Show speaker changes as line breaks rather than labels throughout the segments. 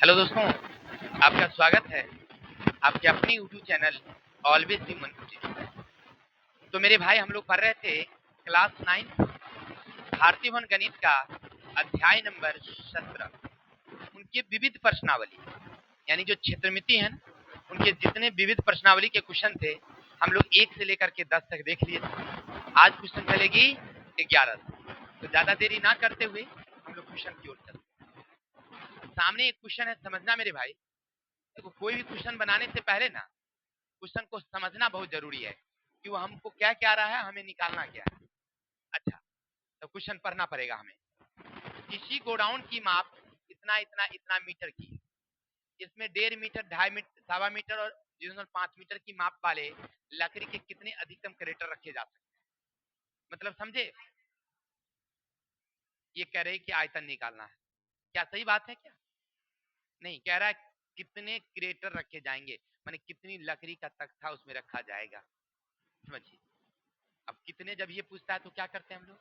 Hello दोस्तों, आपका स्वागत है आपके अपने यूट्यूब चैनल ऑलवेज बी मनपुटी। तो मेरे भाई हम लोग पढ़ रहे थे क्लास 9 भारतीय वन गणित का अध्याय नंबर 17। उनके विविध प्रश्नावली यानी जो क्षेत्रमिति है ना, उनके जितने विविध प्रश्नावली के क्वेश्चन थे हम लोग 1 से लेकर के 10 तक देख लिए थे। आज क्वेश्चन चलेगी 11 से। तो ज्यादा देरी ना करते हुए हम लोग क्वेश्चन की ओर चलते। सामने एक क्वेश्चन है, समझना मेरे भाई। देखो, कोई भी क्वेश्चन बनाने से पहले ना क्वेश्चन को समझना बहुत जरूरी है कि वो हमको क्या क्या रहा है, हमें निकालना क्या है। अच्छा, तो क्वेश्चन पढ़ना पड़ेगा हमें। किसी गोडाउन की माप इतना इतना इतना मीटर की है। इसमें 1.5 मीटर, 2.5 मीटर, 1.25 मीटर और 0.5 मीटर की माप वाले लकड़ी के कितने अधिकतम क्रेटर रखे जा सकते हैं। मतलब समझे, ये कह रहे कि आयतन निकालना है। क्या सही बात है क्या? नहीं, कह रहा है कितने क्रेटर रखे जाएंगे, माने कितनी लकड़ी का तख्ता उसमें रखा जाएगा। समझिए, अब कितने जब ये पूछता है तो क्या करते हैं हम लोग,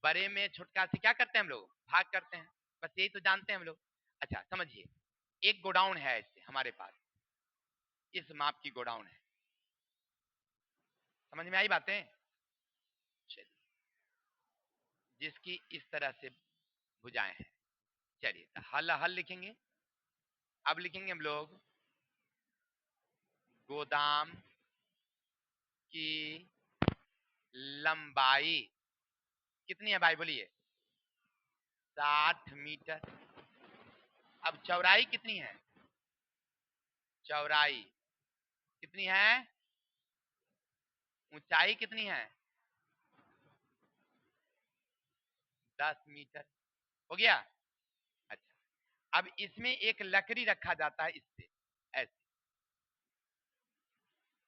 बड़े में छोटका से क्या करते हैं हम लोग, भाग करते हैं। बस यही तो जानते हैं हम लोग। अच्छा समझिए, एक गोडाउन है ऐसे हमारे पास, इस माप की गोडाउन है। समझ में आई बातें? चलिए, जिसकी इस तरह से भुजाएं हैं। चलिए, तो हल हल लिखेंगे। अब लिखेंगे हम लोग गोदाम की लंबाई कितनी है भाई, बोलिए। 60 मीटर। अब चौड़ाई कितनी है, चौड़ाई कितनी है, ऊंचाई कितनी है, 10 मीटर। हो गया। अच्छा, अब इसमें एक लकड़ी रखा जाता है इससे ऐसे।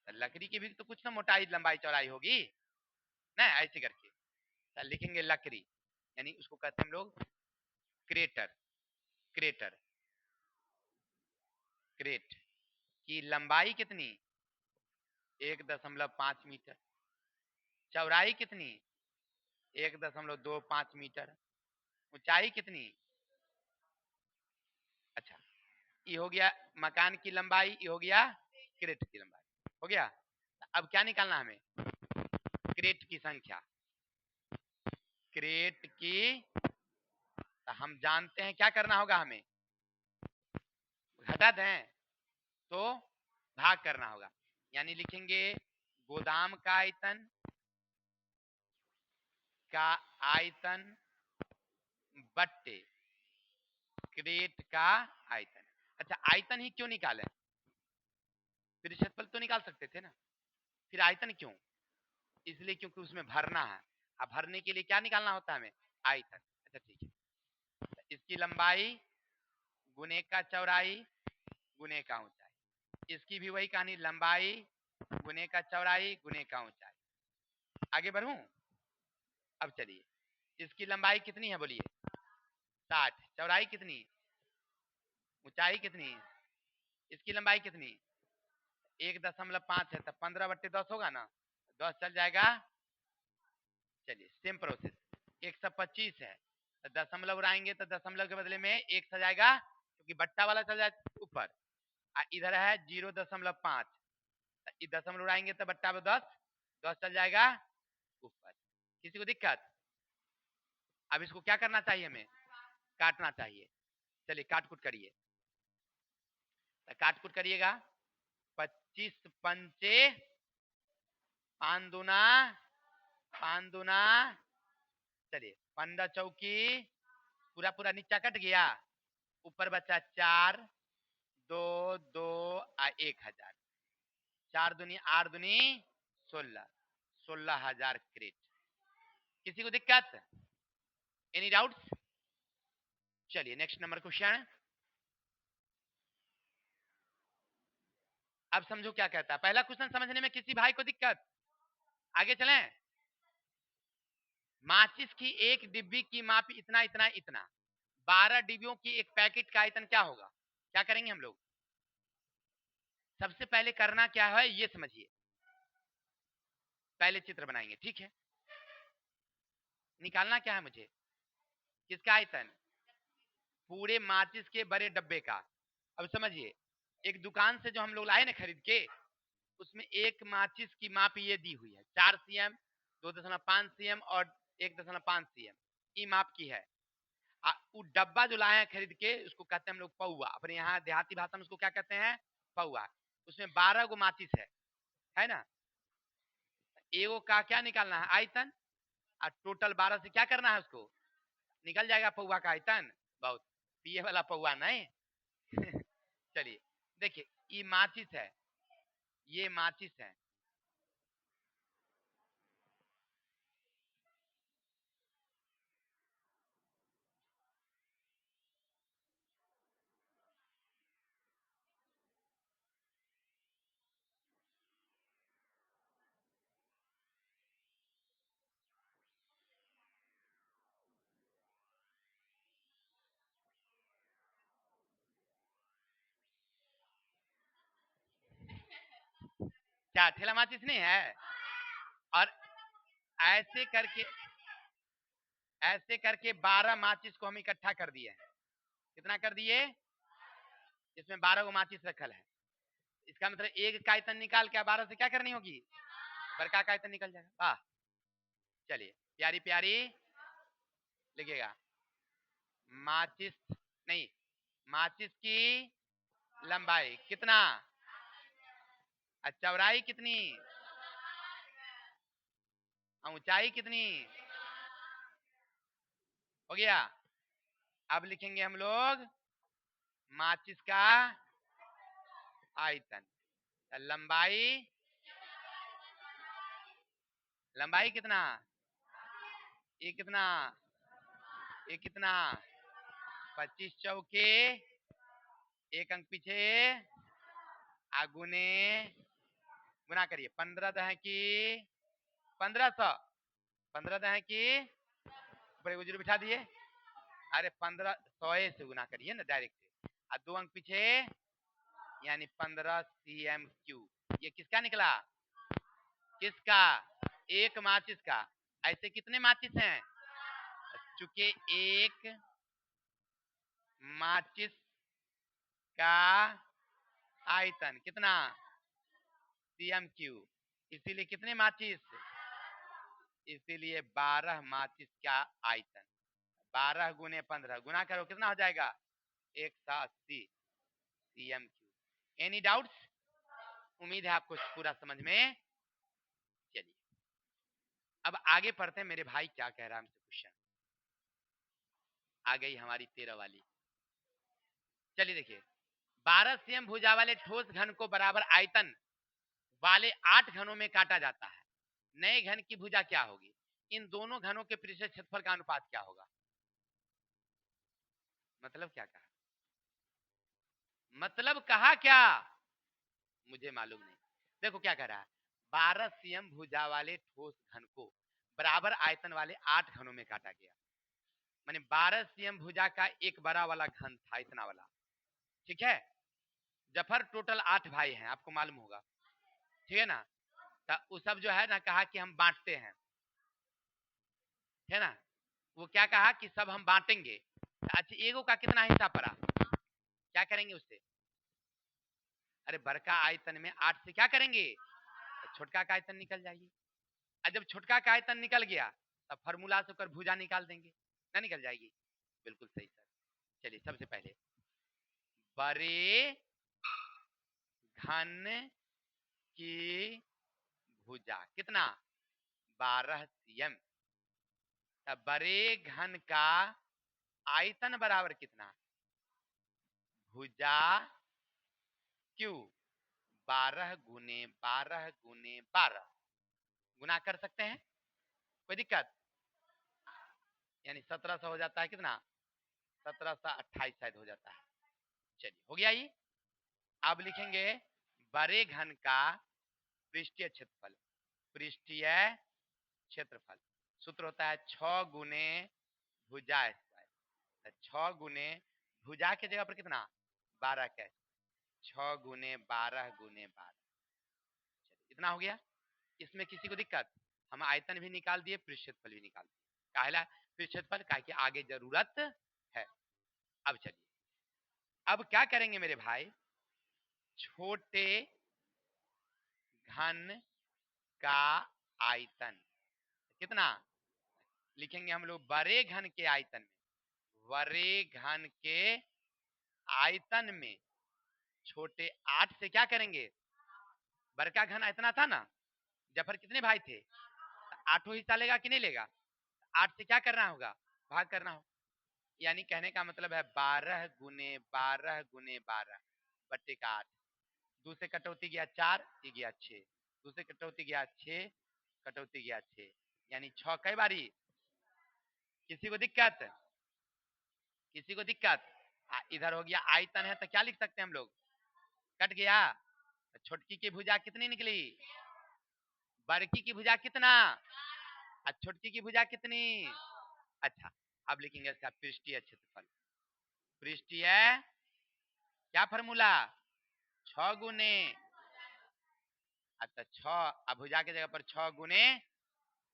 तो लकड़ी की भी तो कुछ ना मोटाई लंबाई चौड़ाई होगी ना, ऐसे करके तो लिखेंगे लकड़ी, यानी उसको कहते हैं हम लोग क्रेटर। क्रेटर, क्रेट की लंबाई कितनी, 1.5 मीटर। चौड़ाई कितनी, 1.25 मीटर। ऊंचाई कितनी। अच्छा, ये हो गया मकान की लंबाई, ये हो गया क्रेट की लंबाई। हो गया। अब क्या निकालना हमें, क्रेट की संख्या। क्रेट की, तो हम जानते हैं क्या करना होगा हमें, घटा दें तो भाग करना होगा। यानी लिखेंगे गोदाम का आयतन बट्टे क्रेट का आयतन। अच्छा, आयतन ही क्यों निकालें, फिर क्षेत्रफल तो निकाल सकते थे ना, फिर आयतन क्यों, इसलिए क्योंकि उसमें भरना है। अब भरने के लिए क्या निकालना होता है हमें, आयतन। अच्छा ठीक है, इसकी लंबाई गुने का चौड़ाई गुने का ऊंचाई। इसकी भी वही कहानी, लंबाई गुने का चौड़ाई गुने का ऊंचाई। आगे बढ़ूं, अब चलिए, इसकी लंबाई कितनी है बोलिए, 60। चौड़ाई कितनी, ऊंचाई कितनी, इसकी लंबाई कितनी, 1.5 है, तो 15/10 होगा ना, 10 चल जाएगा। चलिए सेम प्रोसेस, 125 है तो दशमलव उड़ाएंगे तो दशमलव के बदले में 1 चल जाएगा, क्योंकि बट्टा वाला चल जाए ऊपर। इधर है 0.5, दशमलव उड़ाएंगे तो बट्टा में 10, 10 चल जाएगा ऊपर। किसी को दिक्कत? अब इसको क्या करना चाहिए, हमें काटना चाहिए। चलिए काट कुट करिए, काट कुट करिएगा। 25 पंचे 5 दूना 5 दूना, चलिए 15 चौकी, पूरा पूरा नीचा कट गया, ऊपर बचा 4, 2 2 1000। 4 दूनी 8 दूनी 16, 16,000 क्रेट। किसी को दिक्कत, एनी डाउट्स? चलिए नेक्स्ट नंबर क्वेश्चन। अब समझो क्या कहता है। पहला क्वेश्चन समझने में किसी भाई को दिक्कत? आगे चलें। माचिस की एक डिब्बी की माप इतना इतना इतना, 12 डिब्बियों की एक पैकेट का आयतन क्या होगा? क्या करेंगे हम लोग, सबसे पहले करना क्या है ये समझिए। पहले चित्र बनाएंगे, ठीक है। निकालना क्या है मुझे, किसका आयतन, पूरे माचिस के बड़े डब्बे का। अब समझिए, एक दुकान से जो हम लोग लाए ना खरीद के, उसमें एक माचिस की माप ये दी हुई है 4 cm, 2.5 cm और 1.5 cm, ये माप की है। वो डब्बा जो लाए हैं खरीद के, उसको कहते हैं हम लोग पौआ, अपने यहाँ देहाती भाषा में उसको क्या कहते हैं, पौआ। उसमें 12 गो माचिस है ना। एगो का क्या निकालना है, आयतन, और टोटल 12 से क्या करना है, उसको निकल जाएगा पौआ का आयतन। बहुत पिए वाला पौआ नहीं। चलिए देखिए, ये माचिस है, ये माचिस है। क्या ठेला माचिस नहीं है? और ऐसे करके, ऐसे करके 12 माचिस को हम इकट्ठा कर दिए हैं। कितना कर दिए? इसमें 12 गो माचिस रखल है। इसका मतलब एक का आयतन निकाल के 12 से क्या करनी होगी, बड़का का आयतन निकल जाएगा। वाह, चलिए प्यारी प्यारी लिखिएगा। माचिस नहीं, माचिस की लंबाई कितना, चौड़ाई कितनी, ऊंचाई कितनी, हो गया। अब लिखेंगे हम लोग माचिस का आयतन। लंबाई, लंबाई कितना, ये कितना, ये कितना, 25 चौके, एक अंक पीछे, आगुने, गुना करिए, 15 दह की 1500, 15 दह की ऊपर जीरो बिठा दिए। अरे 1500 से गुना करिए ना डायरेक्ट, और 2 अंक पीछे, यानी 15 cm3। ये किसका निकला, किसका, एक माचिस का। ऐसे कितने माचिस हैं, चूंकि एक माचिस का आयतन कितना, cm3, इसीलिए कितने माचिस, इसीलिए 12 माचिस का आयतन। 12 गुने 15 गुना करो, कितना हो जाएगा, 180 cm3। Any doubts? उम्मीद है आपको पूरा समझ में। चलिए अब आगे पढ़ते हैं, मेरे भाई क्या कह रहा है हमसे क्वेश्चन। आ गई हमारी 13 वाली। चलिए देखिए, 12 cm भुजा वाले ठोस घन को बराबर आयतन वाले 8 घनों में काटा जाता है। नए घन की भुजा क्या होगी, इन दोनों घनों के पृष्ठ क्षेत्रफल का अनुपात क्या होगा। मतलब क्या कहा, मतलब कहा क्या, मुझे मालूम नहीं। देखो क्या कह रहा है, 12 cm भुजा वाले ठोस घन को बराबर आयतन वाले 8 घनों में काटा गया। माने 12 cm भुजा का एक बड़ा वाला घन था, इतना वाला, ठीक है। जफर टोटल 8 भाई हैं, आपको मालूम होगा, ठीक है ना। तो वो सब जो है ना, कहा कि हम बांटते हैं, है ना। वो क्या कहा कि सब हम बांटेंगे। अच्छा, एगो का कितना हिस्सा पड़ा, क्या करेंगे उससे, अरे बड़का आयतन में 8 से क्या करेंगे, छोटका का आयतन निकल जाएगी। और जब छोटका का आयतन निकल गया, तब फार्मूला से होकर भुजा निकाल देंगे, ना निकल जाएगी। बिल्कुल सही सर। चलिए सबसे पहले बड़े घन की भुजा कितना, 12 cm। तब बड़े घन का आयतन बराबर कितना, भुजा क्यू 12 गुने 12 गुने 12, गुना कर सकते हैं, कोई दिक्कत, यानी 1700 हो जाता है, कितना, 1728 शायद हो जाता है। चलिए हो गया ये। अब लिखेंगे बड़े घन का पृष्ठीय क्षेत्रफल, पृष्ठीय क्षेत्रफल सूत्र होता है 6 गुने भुजा स्क्वायर। 6 गुने भुजा की जगह पर कितना, 12 का, 6 गुने 12 गुने 12। इतना हो गया। इसमें किसी को दिक्कत, हम आयतन भी निकाल दिए, पृष्ठ क्षेत्रफल भी निकाल दिए। काहला पृष्ठ क्षेत्रफल, का आगे जरूरत है। अब चलिए, अब क्या करेंगे मेरे भाई, छोटे घन का आयतन कितना लिखेंगे हम लोग, बड़े घन के आयतन में, बड़े घन के आयतन में छोटे 8 से क्या करेंगे, बड़का घन इतना था ना, जफर कितने भाई थे, आठों हिस्सा लेगा कि नहीं लेगा, 8 से क्या करना होगा, भाग करना होगा। यानी कहने का मतलब है 12 गुने 12 गुने 12 बट्टे का 8। दूसरे कटौती गया 4, ये गया 6, दूसरे कटौती गया 6, कटौती गया 6, यानी 6 कई बारी। किसी को दिक्कत, किसी को दिक्कत, इधर हो गया आयतन है तो क्या लिख सकते हैं हम लोग, कट गया, छोटकी की भुजा कितनी निकली, बड़की की भुजा कितना, और छोटकी की भुजा कितनी। अच्छा, अब लिखेंगे इसका पृष्ठीय क्षेत्रफल, पृष्ठीय क्या फॉर्मूला, 6 गुने, अच्छा 6, अब भुजा की जगह पर 6 गुने,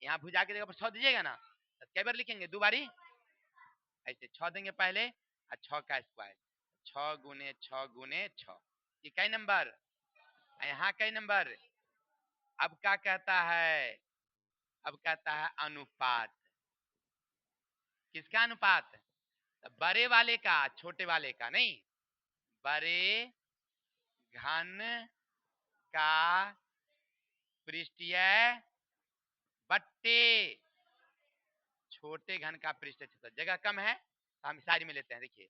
यहाँ भुजा की जगह पर 6 दीजिएगा ना, तो कई बार लिखेंगे, 2 बारी, ऐसे 6 देंगे पहले और 6 का स्क्वायर, 6 गुने 6 गुने 6, ये कई नंबर, यहाँ कई नंबर। अब क्या कहता है, अब कहता है अनुपात, किसका अनुपात, बड़े वाले का छोटे वाले का नहीं, बड़े घन का पृष्ठीय बट्टे छोटे घन का पृष्ठीय क्षेत्रफल, जगह कम है तो हम साइड में लेते हैं, देखिए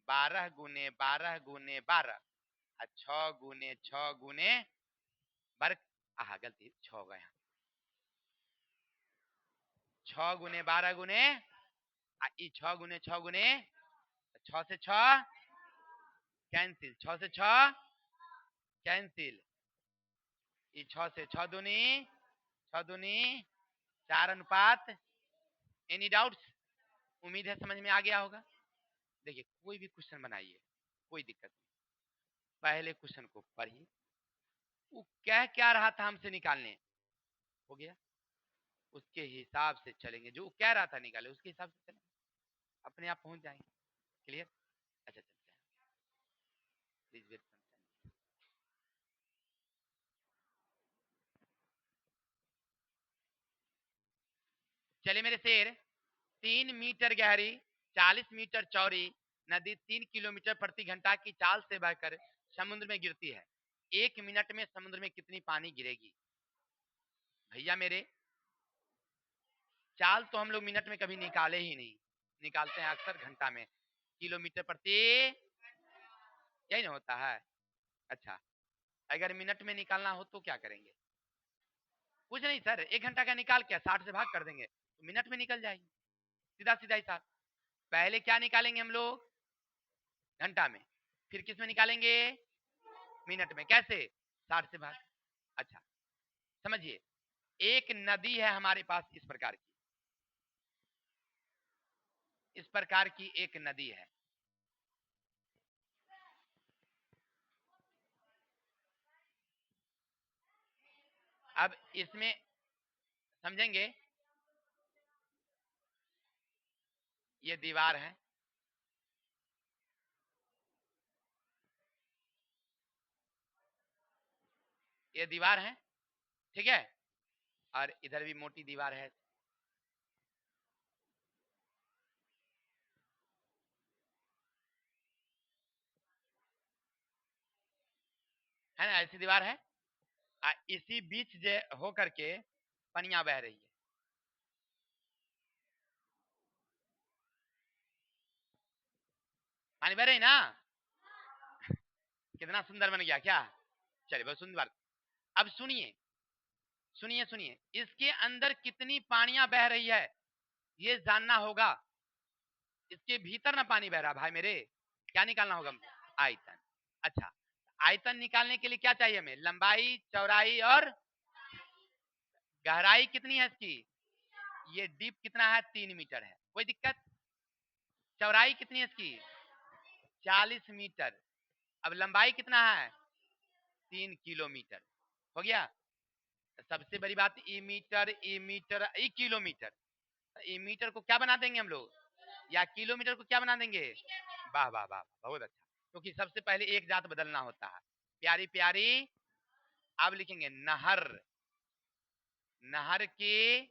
12 गुने 12 गुने 12 और 6 गुने 6 गुने वर्ग, गलती 6 होगा यहाँ, 6 गुने 12 गुने 6 गुने 6 गुने 6 से 6 कैंसिल, 6 से 6 कैंसिल, 6 से 6 दूनी 6 दूनी 4 अनुपात। एनी डाउट्स, उम्मीद है समझ में आ गया होगा। देखिए कोई भी क्वेश्चन बनाइए, कोई दिक्कत नहीं, पहले क्वेश्चन को पढ़िए, वो कह क्या रहा था हमसे निकालने, हो गया, उसके हिसाब से चलेंगे, जो कह रहा था निकाले उसके हिसाब से चलेंगे, अपने आप पहुंच जाएंगे। क्लियर, अच्छा चलते हैं, प्लीज वेट। चले मेरे शेर, 3 मीटर गहरी 40 मीटर चौड़ी नदी 3 किलोमीटर प्रति घंटा की चाल से बहकर समुद्र में गिरती है, 1 मिनट में समुद्र में कितनी पानी गिरेगी। भैया मेरे, चाल तो हम लोग मिनट में कभी निकाले ही नहीं, निकालते हैं अक्सर घंटा में, किलोमीटर प्रति, यही ना होता है। अच्छा, अगर मिनट में निकालना हो तो क्या करेंगे, कुछ नहीं सर, 1 घंटा का निकाल के 60 से भाग कर देंगे तो मिनट में निकल जाएगी, सीधा सीधा हिसाब। पहले क्या निकालेंगे हम लोग, घंटा में, फिर किस में निकालेंगे, मिनट में, कैसे, 60 से भाग। अच्छा समझिए, एक नदी है हमारे पास इस प्रकार की, इस प्रकार की एक नदी है, अब इसमें समझेंगे, ये दीवार है, ये दीवार है, ठीक है, और इधर भी मोटी दीवार है ना, ऐसी दीवार है, इसी बीच जे हो करके पनिया बह रही है, पानी बह रही ना, कितना सुंदर बन गया क्या, चलिए बहुत सुंदर। अब सुनिए सुनिए सुनिए, इसके अंदर कितनी पानियां बह रही है ये जानना होगा, इसके भीतर ना पानी बह रहा भाई मेरे, क्या निकालना होगा, आयतन। अच्छा, आयतन निकालने के लिए क्या चाहिए हमें, लंबाई चौड़ाई और गहराई कितनी है इसकी, ये डीप कितना है, 3 मीटर है, कोई दिक्कत, चौड़ाई कितनी है इसकी, 40 मीटर, अब लंबाई कितना है, 3 किलोमीटर, हो गया। सबसे बड़ी बात, ई मीटर ई मीटर ई किलोमीटर, ई मीटर को क्या बना देंगे हम लोग, या किलोमीटर को क्या बना देंगे, वाह वाह वाह, बहुत अच्छा। क्योंकि सबसे पहले एक जात बदलना होता है। प्यारी प्यारी। अब लिखेंगे नहर। नहर की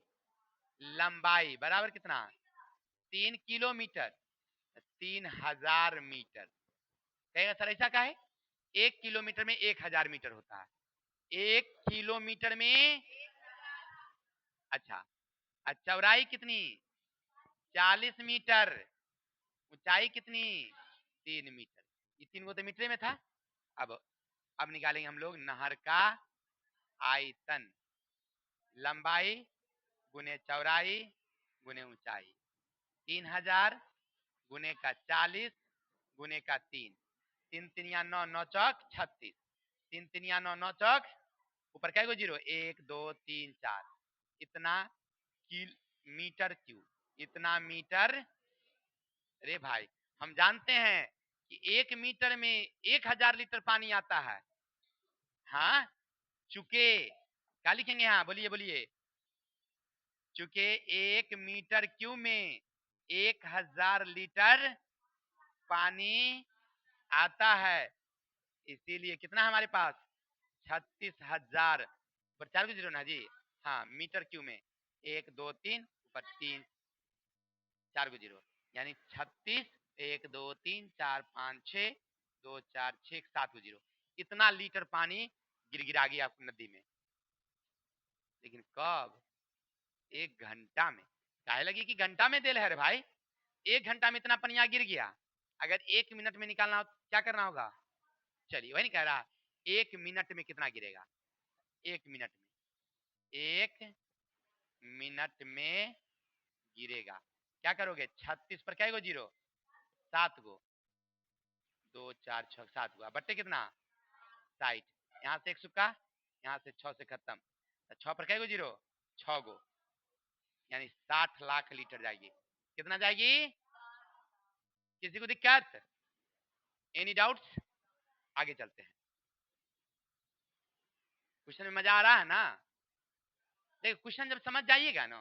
लंबाई बराबर कितना? 3 किलोमीटर। 3000 मीटर। कहेगा सर ऐसा का है? 1 किलोमीटर में 1000 मीटर होता है। 1 किलोमीटर में, अच्छा, चौड़ाई कितनी? 40 मीटर। ऊंचाई कितनी? 3 मीटर। ये 3 को तो मीटर में था। अब निकालेंगे हम लोग नहर का आयतन। लंबाई गुने चौड़ाई गुने ऊंचाई। 3000 गुने का 40 गुने का 3। 3 3 9, 9 चौक 36। 3 3 9, 9 चौक, ऊपर क्या को जीरो, 1 2 3 4। इतना मीटर क्यूब। इतना मीटर। अरे भाई, हम जानते हैं कि 1 मीटर में 1000 लीटर पानी आता है। हाँ, चुके क्या लिखेंगे? हाँ बोलिए बोलिए। चूंकि 1 मीटर क्यूब में 1000 लीटर पानी आता है, इसीलिए कितना हमारे पास? 36,000। ऊपर 4 को जीरो ना जी। हाँ, मीटर क्यूब में 1 2 3, ऊपर 3 4 को जीरो, यानी 36 1 2 3 4 5 6 2 4 6 7 को जीरो। इतना लीटर पानी गिरा गया आपको नदी में। लेकिन कब? 1 घंटा में। काहे लगी कि घंटा में देल है रे भाई। 1 घंटा में इतना पनिया गिर गया। अगर 1 मिनट में निकालना हो क्या करना होगा? चलिए वही नहीं कह रहा। 1 मिनट में कितना गिरेगा? 1 मिनट में, 1 मिनट में गिरेगा। क्या करोगे? 36 पर क्या गो जीरो? 7 गो। 2 4 6 7 गो। बट्टे कितना? 60। यहाँ से 1 सुक्का, यहाँ से 6 से खत्म। 6 पर क्या गो जीरो? 6 गो, यानी 60 लाख लीटर जाएगी। कितना जाएगी? किसी को दिक्कत? Any doubts? आगे चलते हैं। क्वेश्चन में मजा आ रहा है ना? देखो, क्वेश्चन जब समझ जाइएगा ना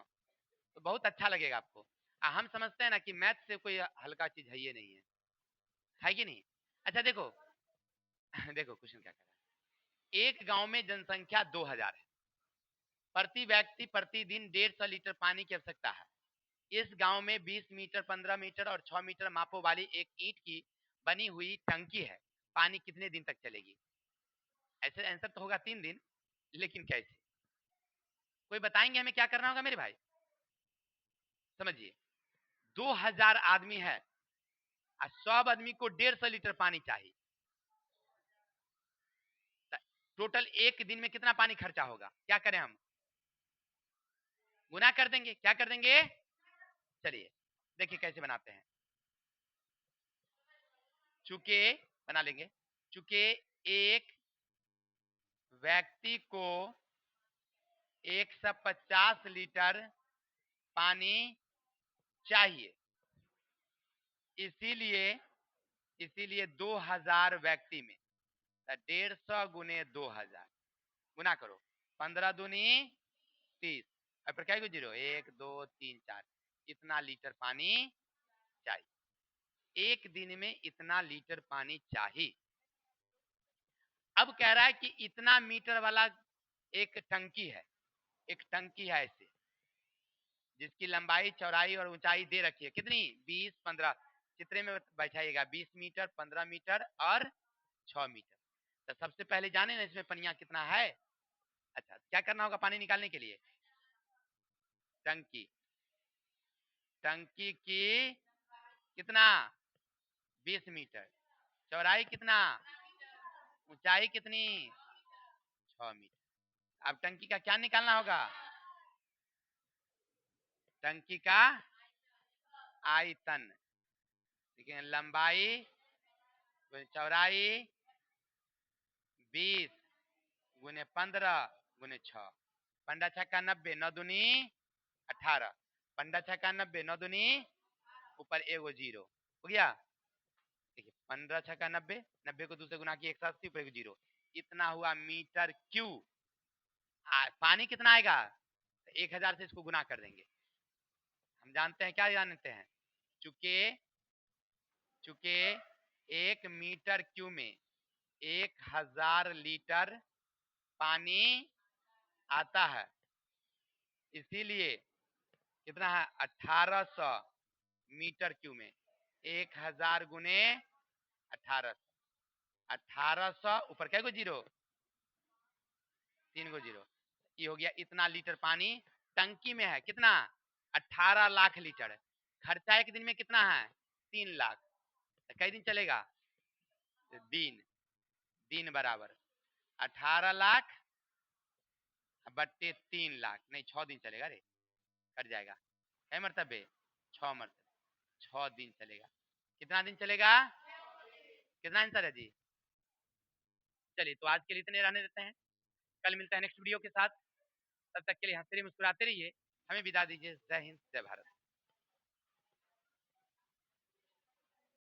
तो बहुत अच्छा लगेगा आपको। हम समझते हैं ना कि मैथ से कोई हल्का चीज है ये नहीं है कि नहीं? अच्छा देखो देखो क्वेश्चन क्या कह रहा है। एक गांव में जनसंख्या 2000 है। प्रति व्यक्ति प्रतिदिन 150 लीटर पानी की आवश्यकता है। इस गांव में 20 मीटर 15 मीटर और 6 मीटर मापों वाली एक ईंट की बनी हुई टंकी है। पानी कितने दिन तक चलेगी? ऐसे आंसर तो होगा 3 दिन, लेकिन कैसे? कोई बताएंगे हमें क्या करना होगा मेरे भाई? समझिए, 2000 आदमी है और सब आदमी को 150 लीटर पानी चाहिए। टोटल एक दिन में कितना पानी खर्चा होगा? क्या करें हम? गुना कर देंगे। क्या कर देंगे? चलिए देखिए कैसे बनाते हैं। चूंकि बना लेंगे, चूंकि एक व्यक्ति को 150 लीटर पानी चाहिए, इसीलिए इसीलिए 2000 व्यक्ति में 150 गुने 2000 गुना करो। 15 दूनी 30। अब पर क्या को जीरो, 1 2 3 4। इतना लीटर पानी चाहिए। एक दिन में इतना लीटर पानी चाहिए। अब कह रहा है कि इतना मीटर वाला एक टंकी है। एक टंकी है ऐसे, जिसकी लंबाई चौड़ाई और ऊंचाई दे रखी है। कितनी? 20 15। चित्रे में बैठाइएगा। 20 मीटर 15 मीटर और 6 मीटर। तो सबसे पहले जाने ना इसमें पनिया कितना है। अच्छा, क्या करना होगा पानी निकालने के लिए? टंकी टंकी की कितना? 20 मीटर। चौड़ाई कितना? ऊंचाई कितनी? 6 मीटर। अब टंकी का क्या निकालना होगा? टंकी का आयतन। ठीक है, लंबाई चौड़ाई 20 गुने 15 गुने 6। 15 छक्का 90, 9 दूनी 18। 15 छक्का 90, 9 दूनी, ऊपर एगो जीरो हो गया। देखिए 15 छक्का 90, 90 को दूसरे गुना की 180, ऊपर एगो जीरो। इतना हुआ मीटर क्यूब। पानी कितना आएगा? 1000 से इसको गुना कर देंगे। हम जानते हैं, क्या जानते हैं? चूंकि चूंकि 1 मीटर क्यूब में 1000 लीटर पानी आता है, इसीलिए कितना है 1800 मीटर क्यूब में 1000 गुने 1800, 1800 ऊपर क्या को जीरो, 3 गो जीरो, ये हो गया। इतना लीटर पानी टंकी में है, कितना 18 लाख लीटर। खर्चा एक दिन में कितना है 3 लाख। तो कई दिन चलेगा, दिन, दिन बराबर 18 लाख बट्टे 3 लाख, नहीं 6 दिन चलेगा रे, कट जाएगा। है मरतबे 6 मरतबे 6 दिन चलेगा। कितना दिन चलेगा, कितना आंसर है जी। चलिए तो आज के लिए इतने रहने देते हैं, कल मिलते हैं नेक्स्ट वीडियो के साथ। तब तक के लिए हंसते रहिए, मुस्कुराते रहिए, हमें विदा दीजिए। जय हिंद, जय भारत।